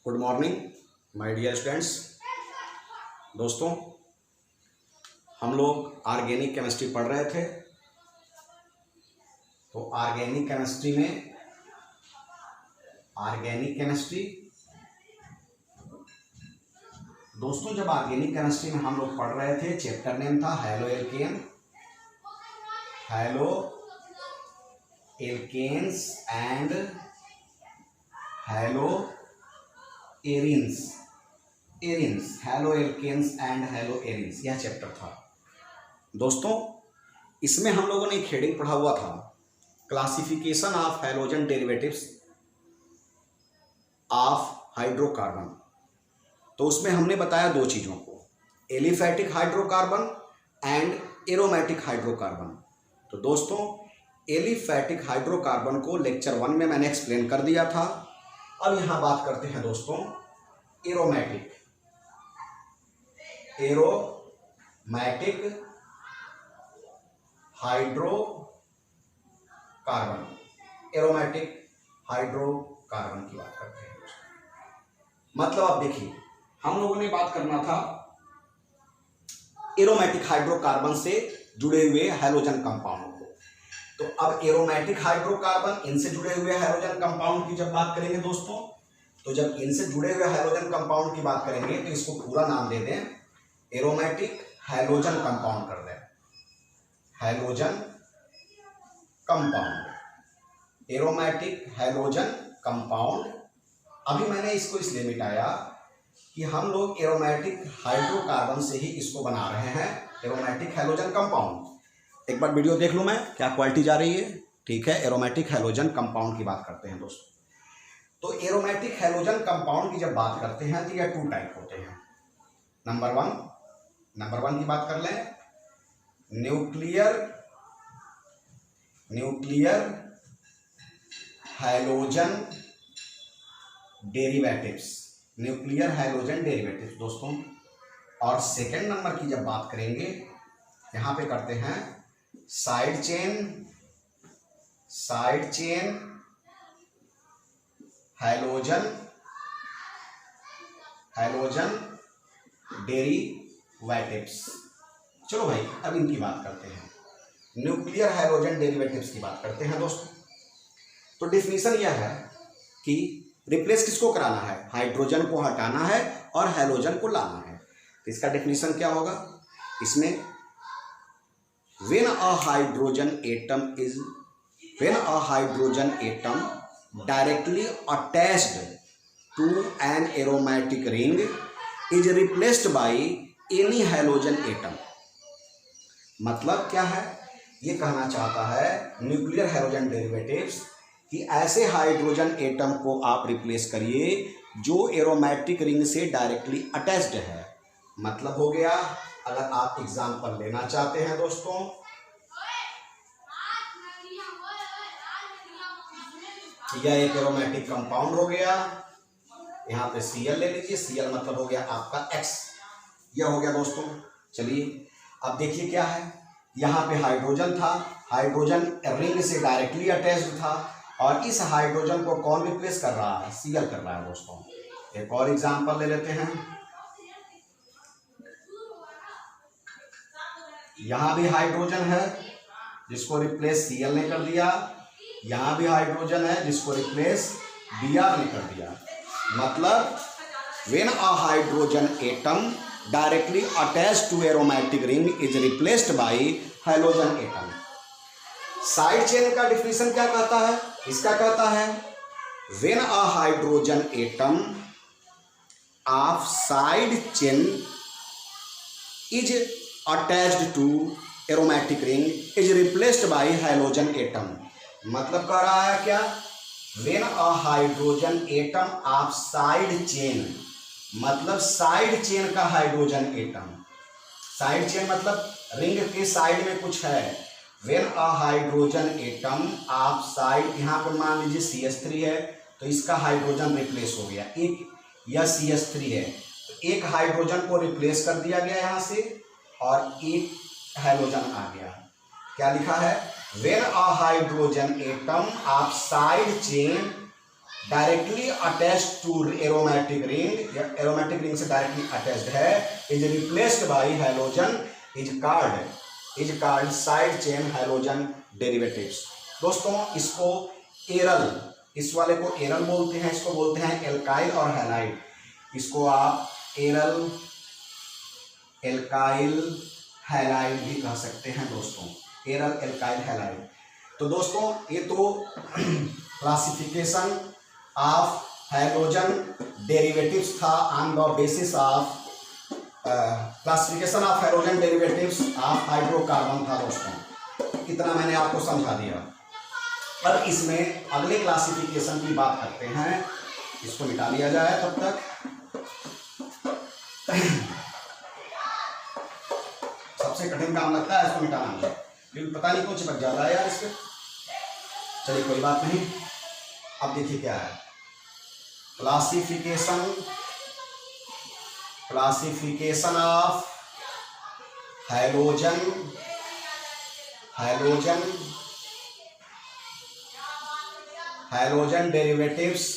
Good morning my dear students. दोस्तों, हम लोग ऑर्गेनिक केमिस्ट्री पढ़ रहे थे। तो ऑर्गेनिक केमिस्ट्री दोस्तों, जब ऑर्गेनिक केमिस्ट्री में हम लोग पढ़ रहे थे, चैप्टर नेम था haloalkanes and haloarenes. Haloalkanes and haloarenes, यह चैप्टर था। दोस्तों, इसमें हम लोगों ने एक हेडिंग पढ़ा हुआ था, classification of halogen derivatives of hydrocarbon. तो उसमें हमने बताया दो चीज़ों को, aliphatic hydrocarbon and aromatic hydrocarbon. तो दोस्तों, एलिफैटिक हाइड्रोकार्बन को लेक्चर 1 में मैंने एक्सप्लेन कर दिया था। अब यहाँ बात करते हैं दोस्तों एरोमेटिक हाइड्रोकार्बन की बात करते हैं। मतलब आप देखिए, हम लोगों ने बात करना था एरोमेटिक हाइड्रोकार्बन से जुड़े हुए हैलोजन कंपाउंड को। तो अब एरोमेटिक हाइड्रोकार्बन, इनसे जुड़े हुए हैलोजन कंपाउंड की जब बात करेंगे दोस्तों, तो जब इनसे जुड़े हुए हैलोजन कंपाउंड की बात करेंगे तो इसको पूरा नाम दे दें एरोमेटिक हैलोजन कंपाउंड कर दें। Halogen compound, aromatic halogen compound. अभी मैंने इसको इसलिए मिटाया कि हम लोग एरोमेटिक हाइड्रोकार्बन से ही इसको बना रहे हैं एरोमेटिक हैलोजन कंपाउंड। एक बार वीडियो देख लूं मैं, क्या क्वालिटी जा रही है। ठीक है, एरोमेटिक हैलोजन कंपाउंड की बात करते हैं दोस्तों। तो एरोमेटिक हैलोजन कंपाउंड की जब बात करते हैं तो यह 2 टाइप होते हैं। नंबर वन की बात कर लें, न्यूक्लियर हैलोजन डेरिवेटिव्स दोस्तों। और सेकेंड नंबर की जब बात करेंगे, यहां पे करते हैं साइड चेन हैलोजन डेरिवेटिव्स। चलो भाई, अब इनकी बात करते हैं, न्यूक्लियर हैलोजन डेरिवेटिव्स की बात करते हैं दोस्तों। तो डिफिनीशन यह है कि रिप्लेस किसको कराना है, हाइड्रोजन को हटाना है और हैलोजन को लाना है। तो इसका डिफिनीशन क्या होगा, इसमें when a hydrogen atom directly attached to an aromatic ring is replaced by any halogen atom। मतलब क्या है, ये कहना चाहता है न्यूक्लियर हैलोजन डेरिवेटिव्स कि ऐसे हाइड्रोजन एटम को आप रिप्लेस करिए जो एरोमेटिक रिंग से डायरेक्टली अटैच्ड है। मतलब हो गया, अगर आप एग्जांपल लेना चाहते हैं दोस्तों, यह एक एरोमेटिक कंपाउंड हो गया, यहाँ पे Cl ले लीजिए। Cl मतलब हो गया आपका X, यह हो गया दोस्तों। चलिए अब देखिए क्या है, यहाँ पे हाइड्रोजन था, हाइड्रोजन रिंग से डायरेक्टली अटैच्ड था और इस हाइड्रोजन को कौन रिप्लेस कर रहा है, Cl कर रहा है दोस्तों। एक और एग्जांपल ले लेते हैं, यहाँ भी हाइड्रोजन है जिसको रिप्लेस Cl ने कर दिया, यहाँ भी हाइड्रोजन है जिसको रिप्लेस Br ने कर दिया। मतलब when a hydrogen atom directly attached to aromatic ring is replaced by halogen atom। Side chain का डिफिनीशन क्या कहता है, इसका कहता है when a hydrogen atom of side chain is attached to aromatic ring is replaced by halogen atom। मतलब कह रहा है क्या, when a hydrogen atom of side chain, मतलब साइड चेन का हाइड्रोजन एटम, साइड चेन मतलब रिंग के side में कुछ है। when a hydrogen atom of side, यहाँ पर मान लीजिए CH3 है तो इसका हाइड्रोजन रिप्लेस हो गया, एक यह CH3 है तो एक हाइड्रोजन को रिप्लेस कर दिया गया यहाँ से और एक हैलोजन आ गया। क्या लिखा है, when a hydrogen atom of side chain directly attached to aromatic ring या एरोमेटिक रिंग से डायरेक्टली अटैच्ड है is replaced by halogen is called side chain halogen derivatives. दोस्तों इसको एरल, इस वाले को एरल बोलते हैं, इसको बोलते हैं एल्काइल और हैलाइड। इसको आप एरल, एल्काइल, हैलाइड भी कह सकते हैं दोस्तों, एरल, एल्काइल, हैलाइड। तो दोस्तों ये तो क्लासिफिकेशन ऑफ हैलोजन डेरिवेटिव्स था on the basis of classification of halogen derivatives of hydrocarbon था दोस्तों। इतना मैंने आपको समझा दिया। अब इसमें अगले क्लासिफिकेशन की बात करते हैं। इसको मिटा लिया जाए तब तक। सबसे कठिन काम लगता है इसको मिटाना मुझे, क्योंकि पता नहीं कुछ बच जाता है यार इसके। चलिए कोई बात नहीं। अब देखिए क्या है classification of halogen derivatives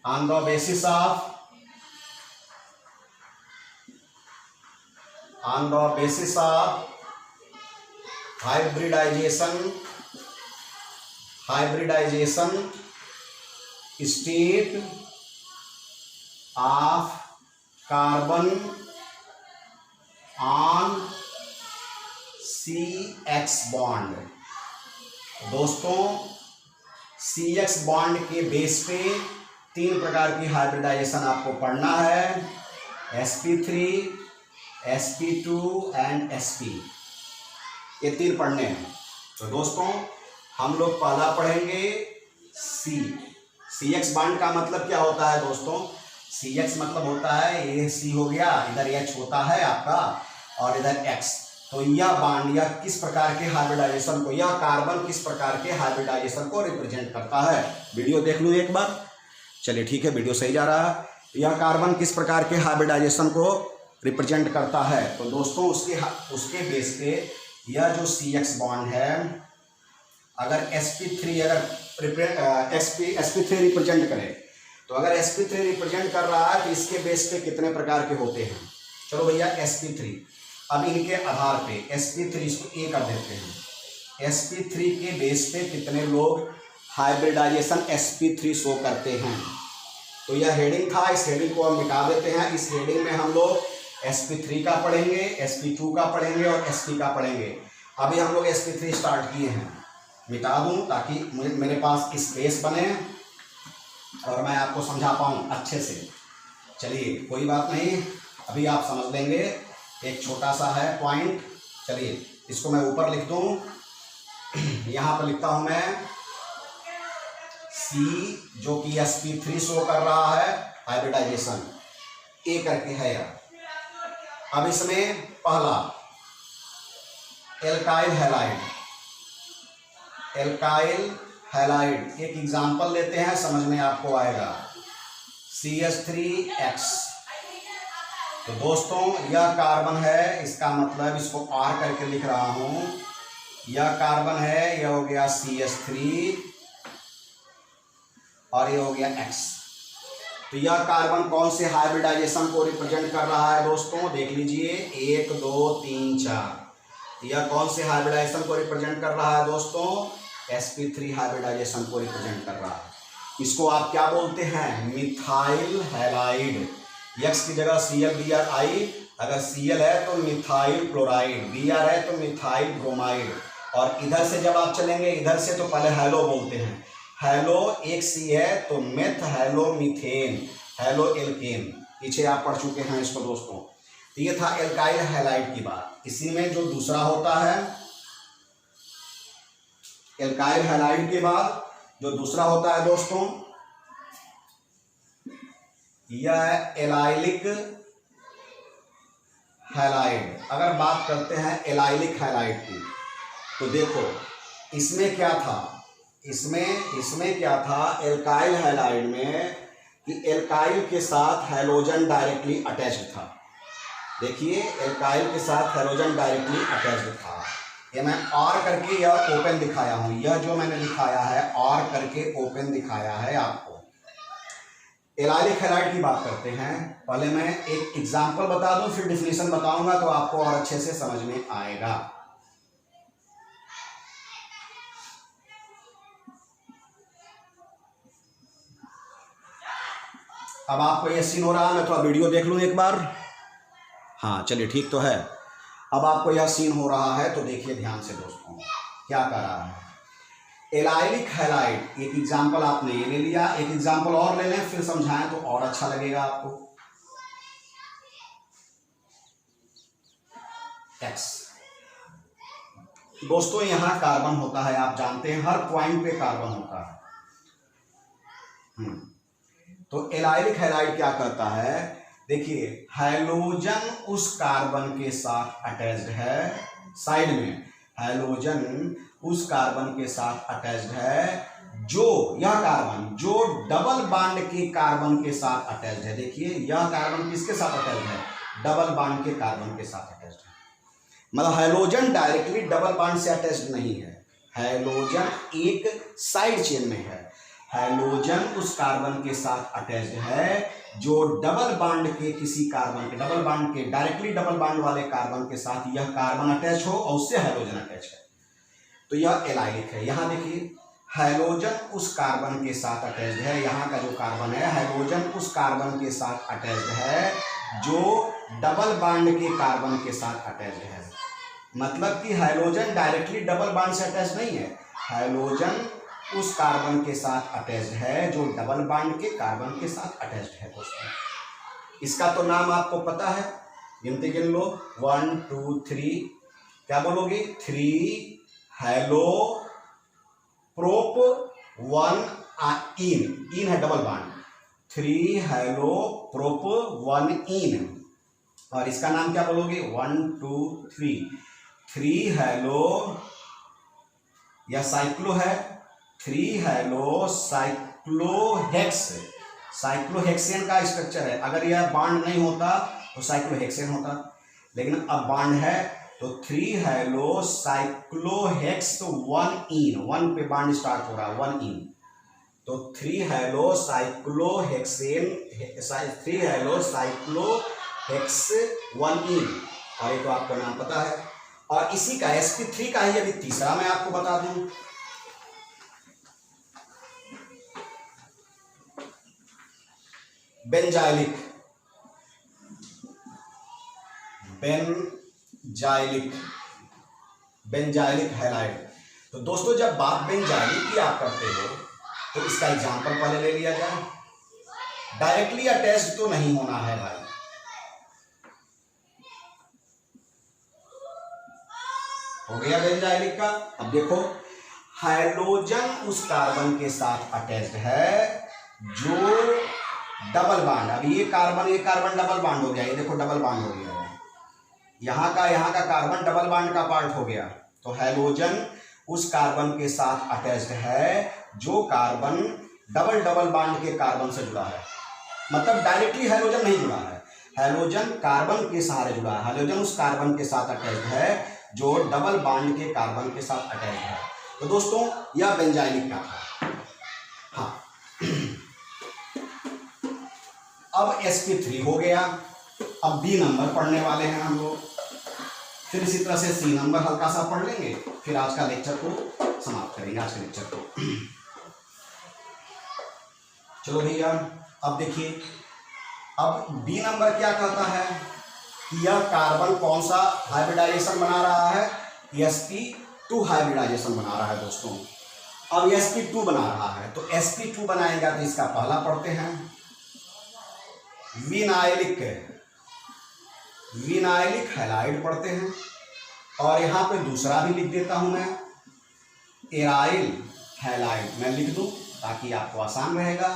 on the basis of hybridization state of carbon on CX bond. दोस्तों CX बॉन्ड के बेस पे 3 प्रकार की हाइब्रिडाइजेशन आपको पढ़ना है, sp3, sp2 एंड sp। ये 3 पढ़ने हैं। तो दोस्तों हम लोग पहला पढ़ेंगे CX बॉन्ड का मतलब क्या होता है दोस्तों? CX मतलब होता है ये C हो गया, इधर H होता है आपका और इधर X। तो यह बॉन्ड या किस प्रकार के हाइब्रिडाइजेशन को, यह कार्बन किस प्रकार के हाइब्रिडाइजेशन को रिप्रेजेंट करता है। वीडियो देख लूँ एक बार। चलिए ठीक है, वीडियो सही जा रहा है। यह कार्बन किस प्रकार के हाइब्रिडाइजेशन को रिप्रेजेंट करता है। तो दोस्तों उसके बेस पे यह जो CX बॉन्ड है, अगर sp3 sp3 रिप्रेजेंट करे, तो अगर sp3 रिप्रेजेंट कर रहा है तो इसके बेस पे कितने प्रकार के होते हैं। चलो भैया sp3, अब इनके आधार पे sp3 इसको A कर देते हैं। sp3 के बेस पे कितने लोग हाइब्रिडाइजेशन sp3 शो करते हैं। तो यह हेडिंग था, इस हेडिंग को हम मिटा देते हैं। इस हेडिंग में हम लोग sp3 का पढ़ेंगे, sp2 का पढ़ेंगे और sp का पढ़ेंगे। अभी हम लोग sp3 स्टार्ट किए हैं। मिटा दूं ताकि मेरे पास स्पेस बने और मैं आपको समझा पाऊँ अच्छे से। चलिए कोई बात नहीं, अभी आप समझ लेंगे। एक छोटा सा है पॉइंट। चलिए इसको मैं ऊपर लिख दूं। यहाँ पर लिखता हूँ मैं C जो कि sp3 शो कर रहा है हाइब्रिडाइजेशन A करके है यार। अब इसमें पहला एल्काइल हैलाइड, एक एग्जांपल लेते हैं, समझ में आपको आएगा। CH3X। तो दोस्तों यह कार्बन है, इसका मतलब इसको R करके लिख रहा हूं। यह कार्बन है, यह हो गया CH3 और ये हो गया X। तो यह कार्बन कौन से हाइब्रिडाइजेशन को रिप्रेजेंट कर रहा है दोस्तों? देख लीजिए 1 2 3 4। यह कौन से हाइब्रिडाइजेशन को रिप्रेजेंट कर रहा है दोस्तों? sp3 हाइब्रिडाइजेशन को रिप्रेजेंट कर रहा है। इसको आप क्या बोलते हैं? Methyl halide. X की जगह Cl Bri, अगर Cl है तो मिथाइल क्लोराइड, Br है तो मिथाइल ब्रोमाइड। और इधर से जब आप चलेंगे, इधर से तो पहले हैलो बोलते हैं। हैलो एक C है तो meth halomethane, haloalkane. पीछे आप पढ़ चुके हैं इसको दोस्तों। तो ये था एल्काइल हैलाइड की बात। इसी में जो दूसरा होता है एल्काइल हैलाइड के बाद जो दूसरा होता है दोस्तों, यह एलाइलिक हैलाइड। अगर बात करते हैं एलाइलिक हैलाइड की, तो देखो इसमें क्या था, इसमें क्या था एल्काइल हैलाइड में कि एल्काइल के साथ हैलोजन डायरेक्टली अटैच्ड था। देखिए एल्काइल के साथ हैलोजन डायरेक्टली अटैच्ड था। ये मैं और करके यह ओपन दिखाया हूं, यह जो मैंने दिखाया है और करके ओपन दिखाया है आपको। एलाइलिक हैलाइड की बात करते हैं। पहले मैं एक एग्जांपल बता दूं, फिर डिफिनेशन बताऊंगा तो आपको और अच्छे से समझ में आएगा। अब आपको ये सीन हो रहा है, मैं थोड़ा वीडियो देख लूं एक बार। हाँ चलिए ठीक तो है। अब आपको यह सीन हो रहा है तो देखिए ध्यान से दोस्तों, क्या कर रहा है। एलाइलिक हैलाइड, एक एग्जांपल आपने ये ले लिया, एक एग्जांपल और ले लें फिर समझाएं तो और अच्छा लगेगा आपको। एक्स दोस्तों, यहां कार्बन होता है, आप जानते हैं हर पॉइंट पे कार्बन होता है। तो एलाइलिक हैलाइड क्या करता है, देखिए हैलोजन उस कार्बन के साथ अटैच्ड है, साइड में हैलोजन उस कार्बन के साथ अटैच्ड है जो, यह कार्बन जो डबल बॉन्ड के कार्बन के साथ अटैच्ड है। देखिए यह कार्बन किसके साथ अटैच्ड है, डबल बॉन्ड के कार्बन के साथ अटैच्ड है। मतलब हैलोजन डायरेक्टली डबल बॉन्ड से अटैच्ड नहीं है, हैलोजन एक साइड चेन में है। हैलोजन उस कार्बन के साथ अटैच्ड है जो डबल बॉन्ड के किसी कार्बन के, डबल बॉन्ड के डायरेक्टली डबल बॉन्ड वाले कार्बन के साथ यह कार्बन अटैच हो और उससे हैलोजन अटैच है, तो यह एलाइलिक है। यहां देखिए हैलोजन उस कार्बन के साथ अटैच्ड है, यहाँ का जो कार्बन है हैलोजन उस कार्बन के साथ अटैच्ड है जो डबल बॉन्ड के कार्बन के साथ अटैच्ड है। मतलब कि हैलोजन डायरेक्टली डबल बॉन्ड से अटैच नहीं है, हैलोजन उस कार्बन के साथ अटैच्ड है जो डबल बॉन्ड के कार्बन के साथ अटैच्ड है। दोस्तों इसका तो नाम आपको पता है, गिनती गिन लो 1 2 3, क्या बोलोगे 3 हेलो प्रोप 1 इन है डबल बॉन्ड, 3 हेलो प्रोप 1 इन, और इसका नाम क्या बोलोगे 1 2 3 हेलो, यह साइक्लो है, 3 हेलो साइक्लोहेक्स, साइक्लोहेक्सेन का स्ट्रक्चर है। अगर यह बॉन्ड नहीं होता तो साइक्लोहेक्सेन होता, लेकिन अब बॉन्ड है तो 3 हेलो साइक्लोहेक्स 1 इन, 1 पे बॉन्ड स्टार्ट हो रहा है 1 इन, तो 3 हेलो साइक्लोहेक्सेन, 3 हेलो साइक्लोहेक्स 1 इन, और ये तो आपको नाम पता है। और इसी का sp3 का ही अभी तीसरा मैं आपको बता दूं, बेंजाइलिक, बेंजाइलिक हैलाइड। तो दोस्तों जब बात बेंजाइलिक की आप करते हो तो इसका एग्जांपल पहले ले लिया जाए। डायरेक्टली अटैच्ड तो नहीं होना है भाई, हो गया बेंजाइलिक का। अब देखो हाइड्रोजन उस कार्बन के साथ अटैच्ड है जो डबल बॉन्ड, अभी ये कार्बन डबल बॉन्ड हो गया, ये देखो डबल बॉन्ड हो गया है, यहाँ का कार्बन डबल बॉन्ड का पार्ट हो गया। तो हाइड्रोजन उस कार्बन के साथ अटैच्ड है जो कार्बन डबल बॉन्ड के कार्बन से जुड़ा है, मतलब डायरेक्टली हाइड्रोजन नहीं जुड़ा है, हाइड्रोजन कार्बन के सहारे जुड़ा है। हाइड्रोजन उस कार्बन के साथ अटैच्ड है जो डबल बॉन्ड के कार्बन के साथ अटैच्ड है। तो दोस्तों यह बेंजाइलिक का था। हाँ अब sp3 हो गया। अब बी नंबर पढ़ने वाले हैं हम लोग, फिर इसी तरह से सी नंबर हल्का सा पढ़ लेंगे, फिर आज का लेक्चर को समाप्त करेंगे, आज के लेक्चर को। चलो भैया अब देखिए, अब बी नंबर क्या कहता है कि यह कार्बन कौन सा हाइब्रिडाइजेशन बना रहा है, sp2 हाइब्रिडाइजेशन बना रहा है दोस्तों। अब sp2 बना रहा है तो sp2 बनाएगा तो इसका पहला पढ़ते हैं विनाइलिक हैलाइड पढ़ते हैं, और यहां पे दूसरा भी लिख देता हूं मैं एराइल हैलाइड, मैं लिख दूं ताकि आपको आसान रहेगा।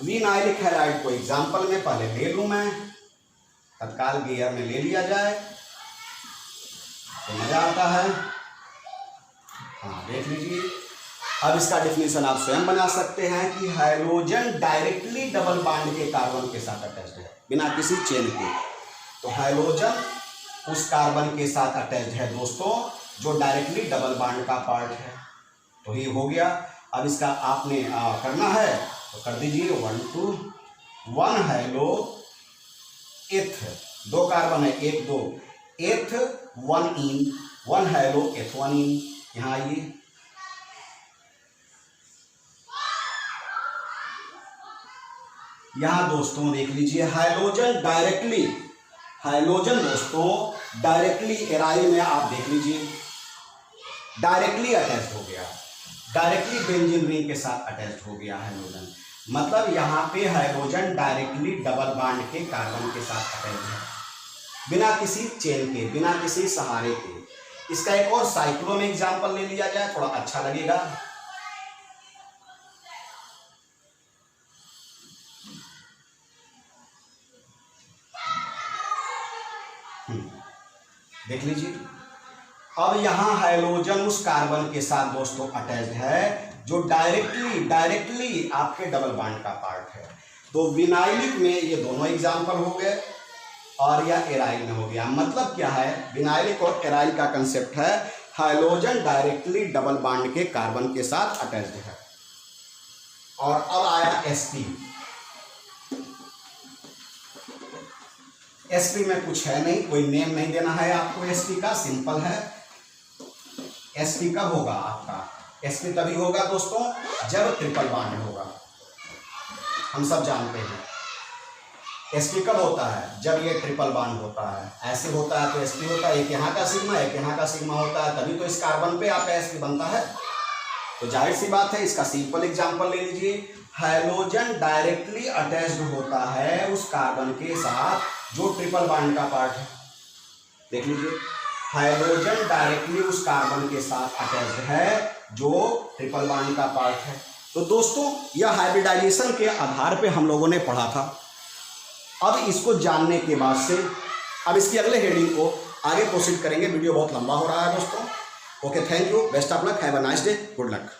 विनाइलिक हैलाइड को एग्जाम्पल में पहले ले लूं मैं, तत्काल गियर में ले लिया जाए तो मजा आता है। हाँ देख लीजिए, अब इसका डेफिनेशन आप स्वयं बना सकते हैं कि हाइड्रोजन डायरेक्टली डबल बॉन्ड के कार्बन के साथ अटैच्ड है बिना किसी चेन के। तो हाइड्रोजन उस कार्बन के साथ अटैच्ड है दोस्तों जो डायरेक्टली डबल बॉन्ड का पार्ट है। तो ये हो गया। अब इसका आपने करना है तो कर दीजिए। 1 2 1 हाइलो एथ, 2 कार्बन है, 1 2 एथ 1 इन, 1 हाइलो एथ 1 इन। यहाँ आइए, यहां दोस्तों देख लीजिए हाइड्रोजन डायरेक्टली, हाइड्रोजन दोस्तों डायरेक्टली एराइल में आप देख लीजिए डायरेक्टली अटैच्ड हो गया, डायरेक्टली बेंजीन रिंग के साथ अटैच्ड हो गया हाइड्रोजन। मतलब यहाँ पे हाइड्रोजन डायरेक्टली डबल बॉन्ड के कार्बन के साथ अटैच्ड है, बिना किसी चेन के, बिना किसी सहारे के। इसका एक और साइक्लो में एग्जाम्पल ले लिया जाए, थोड़ा अच्छा लगेगा। देख लीजिए, अब यहां हाइड्रोजन उस कार्बन के साथ दोस्तों अटैच्ड है जो डायरेक्टली आपके डबल बॉन्ड का पार्ट है। तो विनाइलिक में ये दोनों एग्जाम्पल हो गए और यह एराइल में हो गया। मतलब क्या है, विनाइलिक और एराइल का कंसेप्ट है हाइड्रोजन डायरेक्टली डबल बॉन्ड के कार्बन के साथ अटैच्ड है। और अब आया sp। sp में कुछ है नहीं, कोई नेम नहीं देना है आपको sp का, सिंपल है। sp कब होगा आपका, sp तभी होगा दोस्तों जब ट्रिपल बॉन्ड होगा, हम सब जानते हैं। sp कब होता है, जब ये ट्रिपल बॉन्ड होता है। ऐसे होता है तो sp होता है, एक यहाँ का सिग्मा एक यहाँ का सिग्मा होता है, तभी तो इस कार्बन पे आपका sp बनता है। तो जाहिर सी बात है, इसका सिंपल एग्जांपल ले लीजिए। हाइड्रोजन डायरेक्टली अटैच्ड होता है उस कार्बन के साथ जो ट्रिपल बॉन्ड का पार्ट है। देख लीजिए, हाइड्रोजन डायरेक्टली उस कार्बन के साथ अटैच्ड है जो ट्रिपल बॉन्ड का पार्ट है। तो दोस्तों यह हाइब्रिडाइजेशन के आधार पे हम लोगों ने पढ़ा था। अब इसको जानने के बाद से अब इसकी अगले हेडिंग को आगे प्रोसीड करेंगे। वीडियो बहुत लंबा हो रहा है दोस्तों। Okay, thank you, best of luck, have a nice day, good luck.